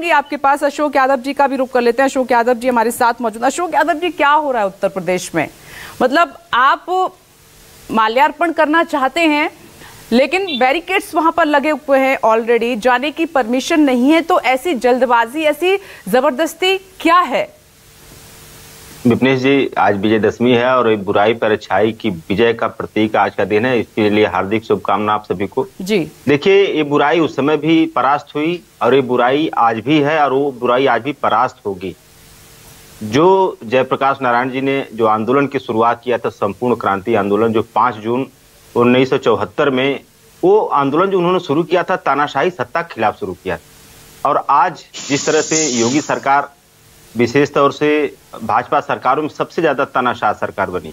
आऊंगी आपके पास। अशोक यादव जी का भी रुख कर लेते हैं। अशोक यादव जी हमारे साथ मौजूद। अशोक यादव जी, क्या हो रहा है उत्तर प्रदेश में? मतलब आप माल्यार्पण करना चाहते हैं लेकिन बैरिकेड्स वहां पर लगे हुए हैं ऑलरेडी, जाने की परमिशन नहीं है, तो ऐसी जल्दबाजी, ऐसी जबरदस्ती क्या है? विपनेश जी, आज विजयदशमी है और बुराई पर अच्छाई की विजय का प्रतीक आज का दिन है। इसके लिए हार्दिक शुभकामना आप सभी को जी। देखिए, ये बुराई उस समय भी परास्त हुई और ये बुराई आज भी है और वो बुराई आज भी परास्त होगी। जो जयप्रकाश नारायण जी ने जो आंदोलन की शुरुआत किया था, संपूर्ण क्रांति आंदोलन, जो 5 जून 1974 में वो आंदोलन जो उन्होंने शुरू किया था, तानाशाही सत्ता के खिलाफ शुरू किया था। और आज जिस तरह से योगी सरकार, विशेष तौर से भाजपा सरकारों में सबसे ज्यादा तानाशाह सरकार बनी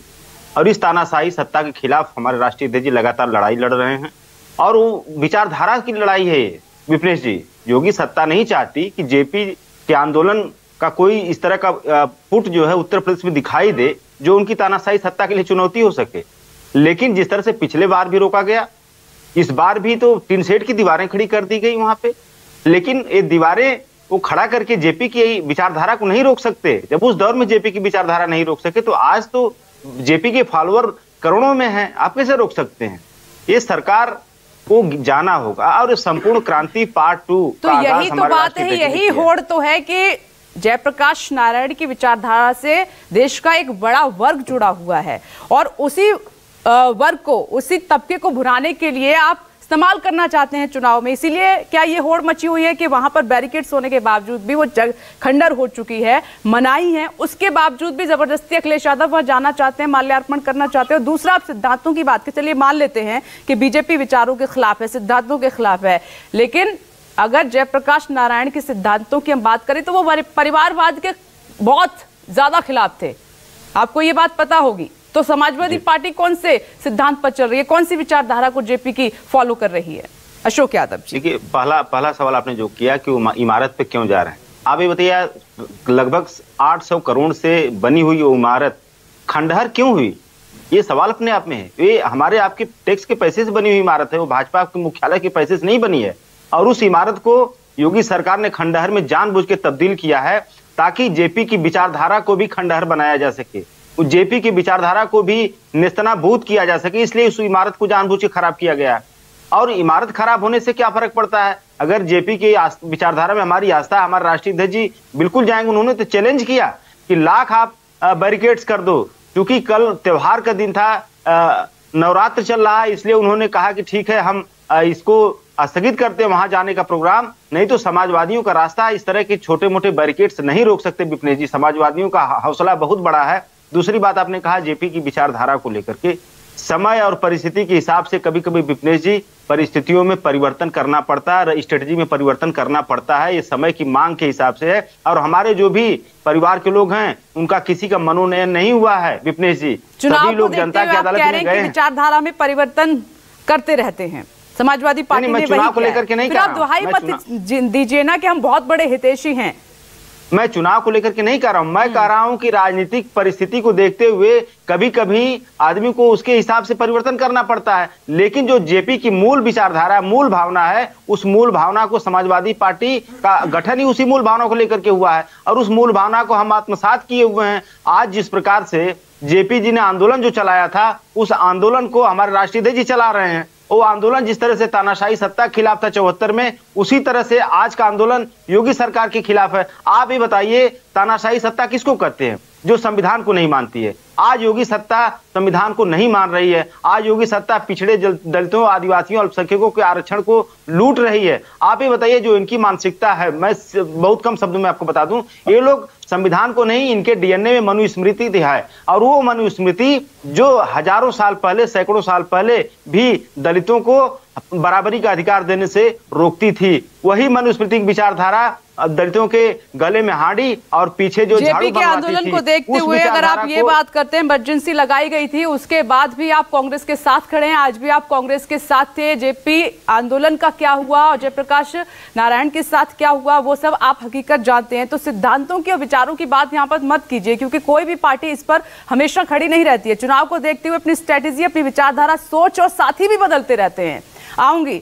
और इस तानाशाही सत्ता के खिलाफ हमारे राष्ट्रीय अध्यक्ष जी लगातार लड़ाई लड़ रहे हैं। और वो विचारधारा की लड़ाई है विपनेश जी। योगी सत्ता नहीं चाहती कि जेपी के आंदोलन का कोई इस तरह का पुट जो है उत्तर प्रदेश में दिखाई दे जो उनकी तानाशाही सत्ता के लिए चुनौती हो सके। लेकिन जिस तरह से पिछले बार भी रोका गया, इस बार भी तो टीन शेड की दीवारें खड़ी कर दी गई वहां पे, लेकिन ये दीवारें वो खड़ा करके जेपी की विचारधारा को नहीं रोक सकते। जब उस दौर में जेपी की विचारधारा नहीं रोक सके तो आज तो जेपी के फॉलोअर करोड़ों में हैं, आप कैसे रोक सकते हैं? ये सरकार को जाना होगा। और संपूर्ण क्रांति पार्ट 2 तो यही तो बात है, यही होड़ तो है कि जयप्रकाश नारायण की विचारधारा से देश का एक बड़ा वर्ग जुड़ा हुआ है और उसी वर्ग को, उसी तबके को भुनाने के लिए आप इस्तेमाल करना चाहते हैं चुनाव में। इसीलिए क्या ये होड़ मची हुई है कि वहां पर बैरिकेड्स होने के बावजूद भी, वो खंडर हो चुकी है, मनाही है, उसके बावजूद भी जबरदस्ती अखिलेश यादव वह जाना चाहते हैं, माल्यार्पण करना चाहते हैं? दूसरा, आप सिद्धांतों की बात की, चलिए मान लेते हैं कि बीजेपी विचारों के खिलाफ है, सिद्धांतों के खिलाफ है, लेकिन अगर जयप्रकाश नारायण के सिद्धांतों की हम बात करें तो वो परिवारवाद के बहुत ज्यादा खिलाफ थे, आपको ये बात पता होगी। तो समाजवादी पार्टी कौन से सिद्धांत पर चल रही है, कौन सी विचारधारा को जेपी की फॉलो कर रही है? अशोक यादव जी, देखिए, पहला सवाल आपने जो किया कि वो इमारत पे क्यों जा रहे हैं, आप ये बताइए, लगभग 800 करोड़ से बनी हुई वो इमारत खंडहर क्यों हुई? ये सवाल अपने आप में है। ये हमारे आपके टैक्स के पैसे से बनी हुई इमारत है, वो भाजपा के मुख्यालय के पैसे से नहीं बनी है। और उस इमारत को योगी सरकार ने खंडहर में जानबूझ के तब्दील किया है ताकि जेपी की विचारधारा को भी खंडहर बनाया जा सके, उस जेपी की विचारधारा को भी नेस्तनाबूद किया जा सके, इसलिए उस इमारत को जानबूझ के खराब किया गया है। और इमारत खराब होने से क्या फर्क पड़ता है? अगर जेपी की विचारधारा में हमारी आस्था, हमारे राष्ट्रीय अध्यक्ष जी बिल्कुल जाएंगे। उन्होंने तो चैलेंज किया कि लाख आप बैरिकेड्स कर दो, क्योंकि कल त्योहार का दिन था, नवरात्र चल रहा है, इसलिए उन्होंने कहा कि ठीक है, हम इसको स्थगित करते हैं वहां जाने का प्रोग्राम। नहीं तो समाजवादियों का रास्ता इस तरह के छोटे मोटे बैरिकेड्स नहीं रोक सकते विपनेश जी। समाजवादियों का हौसला बहुत बड़ा है। दूसरी बात, आपने कहा जेपी की विचारधारा को लेकर के, समय और परिस्थिति के हिसाब से कभी कभी विपनेश जी परिस्थितियों में परिवर्तन करना पड़ता है, स्ट्रेटजी में परिवर्तन करना पड़ता है। ये समय की मांग के हिसाब से है। और हमारे जो भी परिवार के लोग हैं उनका किसी का मनोनयन नहीं हुआ है विपनेश जी। सभी लोग जनता की अदालत में गए हैं। विचारधारा में परिवर्तन करते रहते हैं समाजवादी पार्टी ने, चुनाव को लेकर के नहीं, आप दुहाई मत दीजिए ना कि हम बहुत बड़े हितैषी हैं। मैं चुनाव को लेकर के नहीं कह रहा हूं, मैं कह रहा हूं कि राजनीतिक परिस्थिति को देखते हुए कभी कभी आदमी को उसके हिसाब से परिवर्तन करना पड़ता है। लेकिन जो जेपी की मूल विचारधारा, मूल भावना है, उस मूल भावना को समाजवादी पार्टी का गठन ही उसी मूल भावना को लेकर के हुआ है और उस मूल भावना को हम आत्मसात किए हुए हैं। आज जिस प्रकार से जेपी जी ने आंदोलन जो चलाया था, उस आंदोलन को हमारे राष्ट्रीय अध्यक्ष जी चला रहे हैं। वो आंदोलन जिस तरह से तानाशाही सत्ता के खिलाफ था 74 में, उसी तरह से आज का आंदोलन योगी सरकार के खिलाफ है। आप ये बताइए, तानाशाही सत्ता किसको कहते हैं? जो संविधान को नहीं मानती है। आज योगी सत्ता संविधान को नहीं मान रही है। आज योगी सत्ता पिछड़े दलितों, आदिवासियों, अल्पसंख्यकों के आरक्षण को लूट रही है। आप ये बताइए, जो इनकी मानसिकता है, मैं बहुत कम शब्दों में आपको बता दूं, ये लोग संविधान को नहीं, इनके डीएनए में मनुस्मृति है। और वो मनुस्मृति जो हजारों साल पहले, सैकड़ों साल पहले भी दलितों को बराबरी का अधिकार देने से रोकती थी, वही मनुस्मृति विचारधारा दलितों के गले में हाड़ी और पीछे जो जेपी के आंदोलन को देखते हुए अगर आप ये बात करते हैं, इमरजेंसी लगाई गई थी, उसके बाद भी आप कांग्रेस के साथ खड़े हैं, आज भी आप कांग्रेस के साथ थे। जेपी आंदोलन का क्या हुआ और जयप्रकाश नारायण के साथ क्या हुआ, वो सब आप हकीकत जानते हैं। तो सिद्धांतों की और विचारों की बात यहाँ पर मत कीजिए, क्योंकि कोई भी पार्टी इस पर हमेशा खड़ी नहीं रहती है। चुनाव को देखते हुए अपनी स्ट्रेटेजी, अपनी विचारधारा, सोच और साथी भी बदलते रहते हैं। आऊंगी